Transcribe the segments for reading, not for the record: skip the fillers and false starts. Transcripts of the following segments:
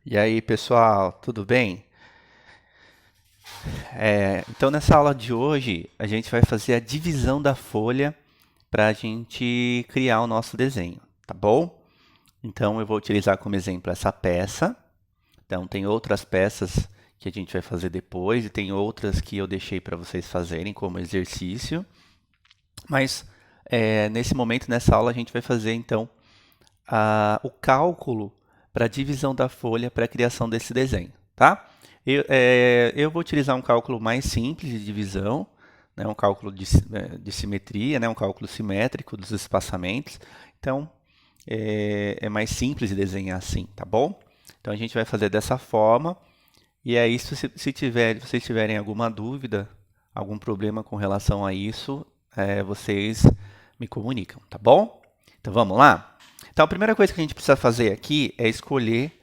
E aí, pessoal, tudo bem? Então, nessa aula de hoje, a gente vai fazer a divisão da folha para a gente criar o nosso desenho, tá bom? Então, eu vou utilizar como exemplo essa peça. Então, tem outras peças que a gente vai fazer depois e tem outras que eu deixei para vocês fazerem como exercício. Mas, nesse momento, nessa aula, a gente vai fazer, então, o cálculo para a divisão da folha para a criação desse desenho, tá? Eu vou utilizar um cálculo mais simples de divisão, né, um cálculo de simetria, né, um cálculo simétrico dos espaçamentos. Então, é mais simples de desenhar assim, tá bom? Então, a gente vai fazer dessa forma. E aí, se vocês tiverem alguma dúvida, algum problema com relação a isso, vocês me comunicam, tá bom? Então, vamos lá? Então, a primeira coisa que a gente precisa fazer aqui é escolher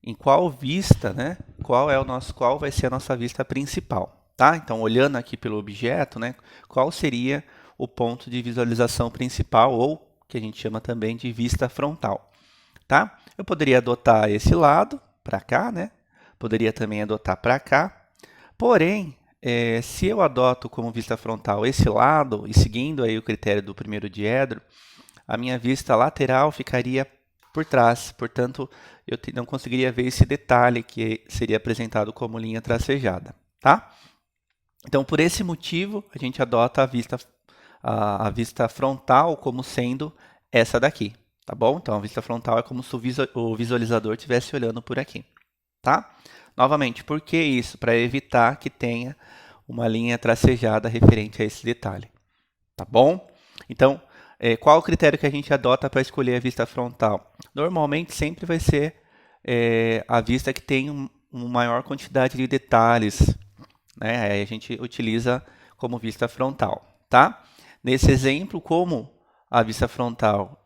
em qual vista, né? Qual vai ser a nossa vista principal, tá? Então, olhando aqui pelo objeto, né? Qual seria o ponto de visualização principal ou que a gente chama também de vista frontal, tá? Eu poderia adotar esse lado para cá, né? Poderia também adotar para cá. Porém, se eu adoto como vista frontal esse lado e seguindo aí o critério do primeiro diedro, a minha vista lateral ficaria por trás, portanto, eu não conseguiria ver esse detalhe que seria apresentado como linha tracejada, tá? Então, por esse motivo, a gente adota a vista frontal como sendo essa daqui, tá bom? Então, a vista frontal é como se o visualizador estivesse olhando por aqui, tá? Novamente, por que isso? Para evitar que tenha uma linha tracejada referente a esse detalhe, tá bom? Então, qual o critério que a gente adota para escolher a vista frontal? Normalmente sempre vai ser a vista que tem uma maior quantidade de detalhes, né? Aí a gente utiliza como vista frontal, tá? Nesse exemplo, como a vista frontal,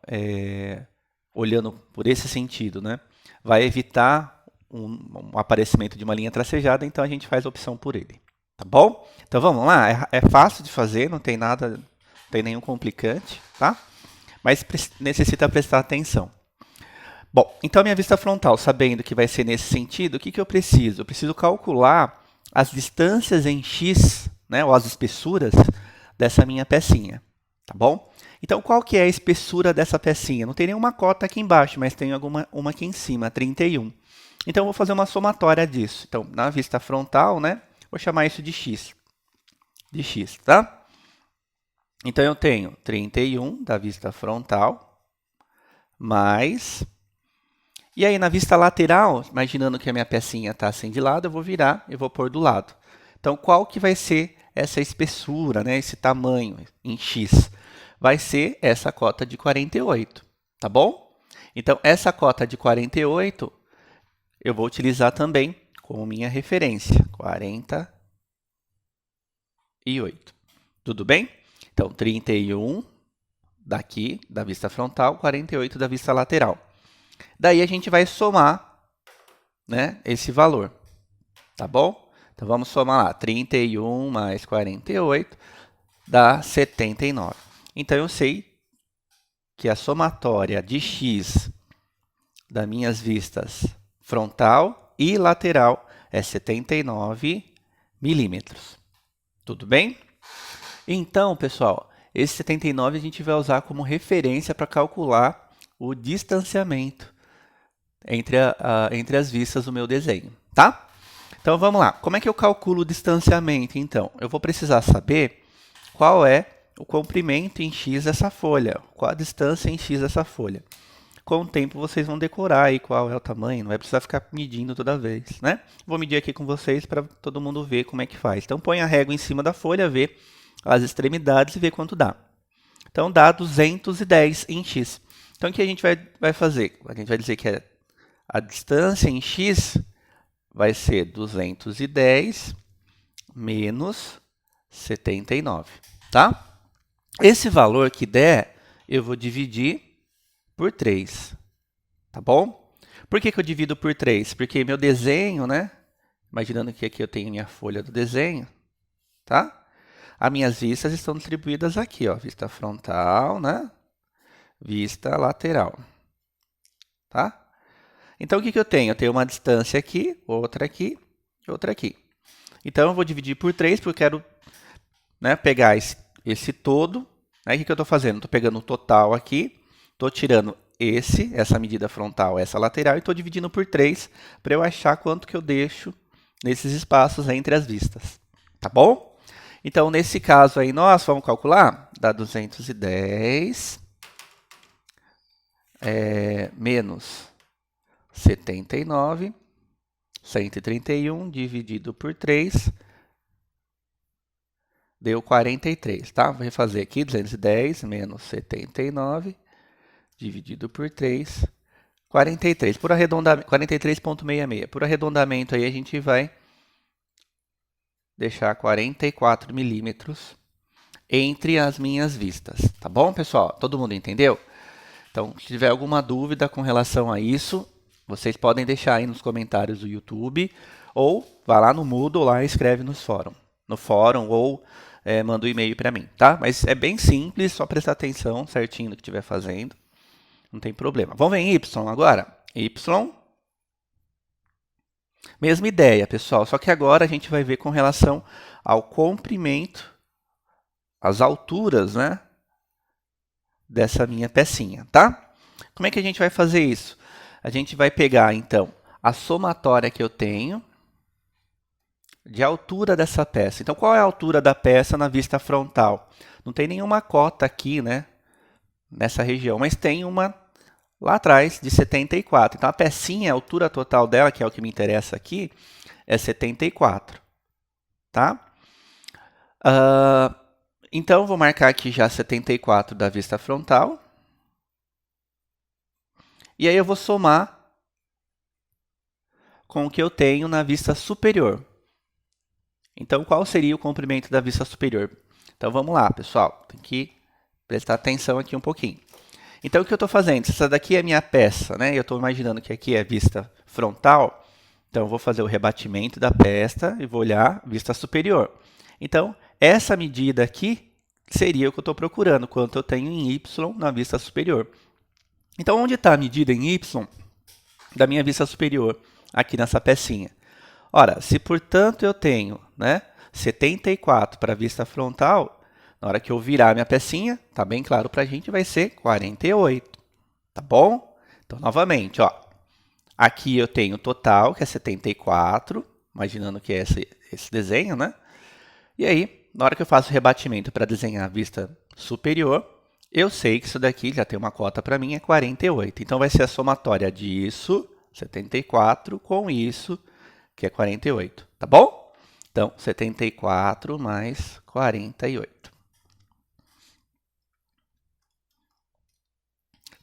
olhando por esse sentido, né, vai evitar um aparecimento de uma linha tracejada, então a gente faz a opção por ele, tá bom? Então vamos lá, é fácil de fazer, não tem nada, não tem nenhum complicante, tá? Mas necessita prestar atenção. Bom, então a minha vista frontal, sabendo que vai ser nesse sentido, o que eu preciso? Eu preciso calcular as distâncias em x, né, ou as espessuras dessa minha pecinha, tá bom? Então, qual que é a espessura dessa pecinha? Não tem nenhuma cota aqui embaixo, mas tem uma aqui em cima, 31. Então, eu vou fazer uma somatória disso. Então, na vista frontal, né, vou chamar isso de x, tá? Então, eu tenho 31 da vista frontal, mais... E aí, na vista lateral, imaginando que a minha pecinha está assim de lado, eu vou virar e vou pôr do lado. Então, qual que vai ser essa espessura, né, esse tamanho em x? Vai ser essa cota de 48, tá bom? Então, essa cota de 48 eu vou utilizar também como minha referência, 48. Tudo bem? Então, 31 daqui, da vista frontal, 48 da vista lateral. Daí a gente vai somar, né, esse valor, tá bom? Então vamos somar lá, 31 mais 48 dá 79. Então eu sei que a somatória de x das minhas vistas frontal e lateral é 79 milímetros. Tudo bem? Então, pessoal, esse 79 a gente vai usar como referência para calcular o distanciamento entre as vistas do meu desenho, tá? Então vamos lá. Como é que eu calculo o distanciamento, então? Eu vou precisar saber qual é o comprimento em x dessa folha, qual a distância em x dessa folha. Com o tempo vocês vão decorar aí qual é o tamanho, não vai precisar ficar medindo toda vez, né? Vou medir aqui com vocês para todo mundo ver como é que faz. Então põe a régua em cima da folha, vê as extremidades e vê quanto dá. Então dá 210 em x. Então o que a gente vai fazer? A gente vai dizer que a distância em x vai ser 210 menos 79, tá? Esse valor que der, eu vou dividir por 3, tá bom? Por que eu divido por 3? Porque meu desenho, né? Imaginando que aqui eu tenho minha folha do desenho, tá? As minhas vistas estão distribuídas aqui, ó. Vista frontal, né? Vista lateral, tá? Então, o que eu tenho? Eu tenho uma distância aqui, outra aqui, outra aqui. Então, eu vou dividir por 3, porque eu quero, né, pegar esse todo. Aí, o que eu estou fazendo? Estou pegando o total aqui, estou tirando essa medida frontal, essa lateral, e estou dividindo por 3 para eu achar quanto que eu deixo nesses espaços entre as vistas. Tá bom? Então, nesse caso aí, nós vamos calcular, dá 210 menos 79, 131 dividido por 3, deu 43, tá? Vou refazer aqui, 210 menos 79 dividido por 3, 43. Por arredondamento, 43,66. Por arredondamento aí a gente vai deixar 44 milímetros entre as minhas vistas, tá bom, pessoal? Todo mundo entendeu? Então, se tiver alguma dúvida com relação a isso, vocês podem deixar aí nos comentários do YouTube, ou vá lá no Moodle lá e escreve no fórum, ou manda um e-mail para mim, tá? Mas é bem simples, só prestar atenção certinho no que estiver fazendo, não tem problema. Vamos ver em Y agora? Y, mesma ideia, pessoal, só que agora a gente vai ver com relação ao comprimento, as alturas, né, dessa minha pecinha, tá? Como é que a gente vai fazer isso? A gente vai pegar, então, a somatória que eu tenho de altura dessa peça. Então, qual é a altura da peça na vista frontal? Não tem nenhuma cota aqui, né, nessa região, mas tem uma lá atrás de 74. Então, a pecinha, a altura total dela, que é o que me interessa aqui, é 74, tá? Então, vou marcar aqui já 74 da vista frontal. E aí eu vou somar com o que eu tenho na vista superior. Então, qual seria o comprimento da vista superior? Então, vamos lá, pessoal. Tem que prestar atenção aqui um pouquinho. Então, o que eu estou fazendo? Essa daqui é a minha peça, né? Eu estou imaginando que aqui é a vista frontal. Então, eu vou fazer o rebatimento da peça e vou olhar a vista superior. Então, essa medida aqui seria o que eu estou procurando, quanto eu tenho em Y na vista superior. Então, onde está a medida em Y da minha vista superior? Aqui nessa pecinha. Ora, se portanto eu tenho, né, 74 para a vista frontal, na hora que eu virar minha pecinha, tá bem claro para a gente, vai ser 48. Tá bom? Então, novamente, ó, aqui eu tenho o total, que é 74, imaginando que é esse desenho, né? E aí, na hora que eu faço o rebatimento para desenhar a vista superior, eu sei que isso daqui já tem uma cota para mim, é 48. Então, vai ser a somatória disso, 74, com isso, que é 48. Tá bom? Então, 74 mais 48.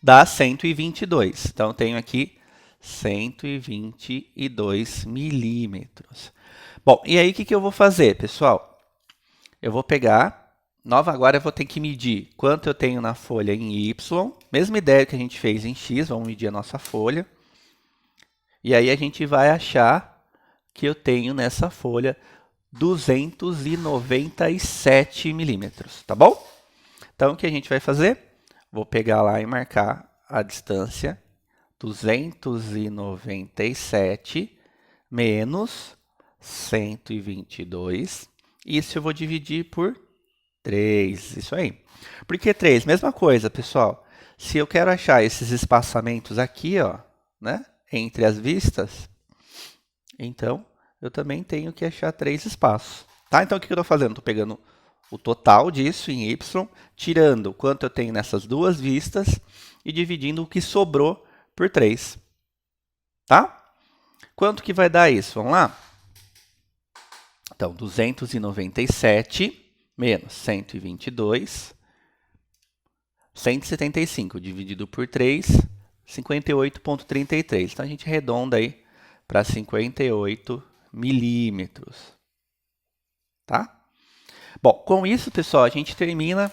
Dá 122. Então, eu tenho aqui 122 milímetros. Bom, e aí o que eu vou fazer, pessoal? Eu vou pegar, agora eu vou ter que medir quanto eu tenho na folha em Y, mesma ideia que a gente fez em X, vamos medir a nossa folha. E aí a gente vai achar que eu tenho nessa folha 297 milímetros, tá bom? Então, o que a gente vai fazer? Vou pegar lá e marcar a distância 297 menos 122. Isso eu vou dividir por 3, isso aí. Por que 3? Mesma coisa, pessoal. Se eu quero achar esses espaçamentos aqui, ó, né, entre as vistas, então eu também tenho que achar 3 espaços. Tá? Então, o que eu estou fazendo? Estou pegando o total disso em Y, tirando o quanto eu tenho nessas duas vistas e dividindo o que sobrou por 3. Tá? Quanto que vai dar isso? Vamos lá? Então, 297 menos 122, 175 dividido por 3, 58,33. Então, a gente arredonda aí para 58 milímetros. Tá? Bom, com isso, pessoal, a gente termina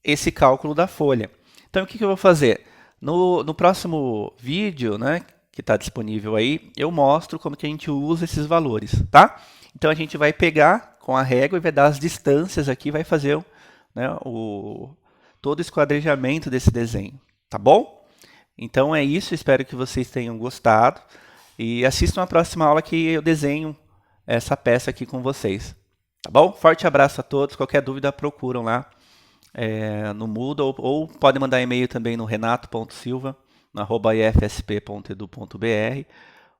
esse cálculo da folha. Então, o que eu vou fazer? No próximo vídeo, né, que está disponível aí, eu mostro como que a gente usa esses valores, tá? Então, a gente vai pegar com a régua e vai dar as distâncias aqui, vai fazer, né, todo o esquadrejamento desse desenho, tá bom? Então é isso, espero que vocês tenham gostado. E assistam a próxima aula que eu desenho essa peça aqui com vocês. Tá bom? Forte abraço a todos. Qualquer dúvida, procuram lá no Moodle ou podem mandar e-mail também no renato.silva@ifsp.edu.br.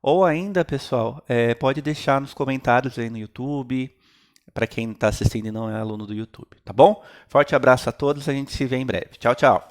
Ou ainda, pessoal, pode deixar nos comentários aí no YouTube, para quem está assistindo e não é aluno do YouTube, tá bom? Forte abraço a todos, a gente se vê em breve. Tchau, tchau.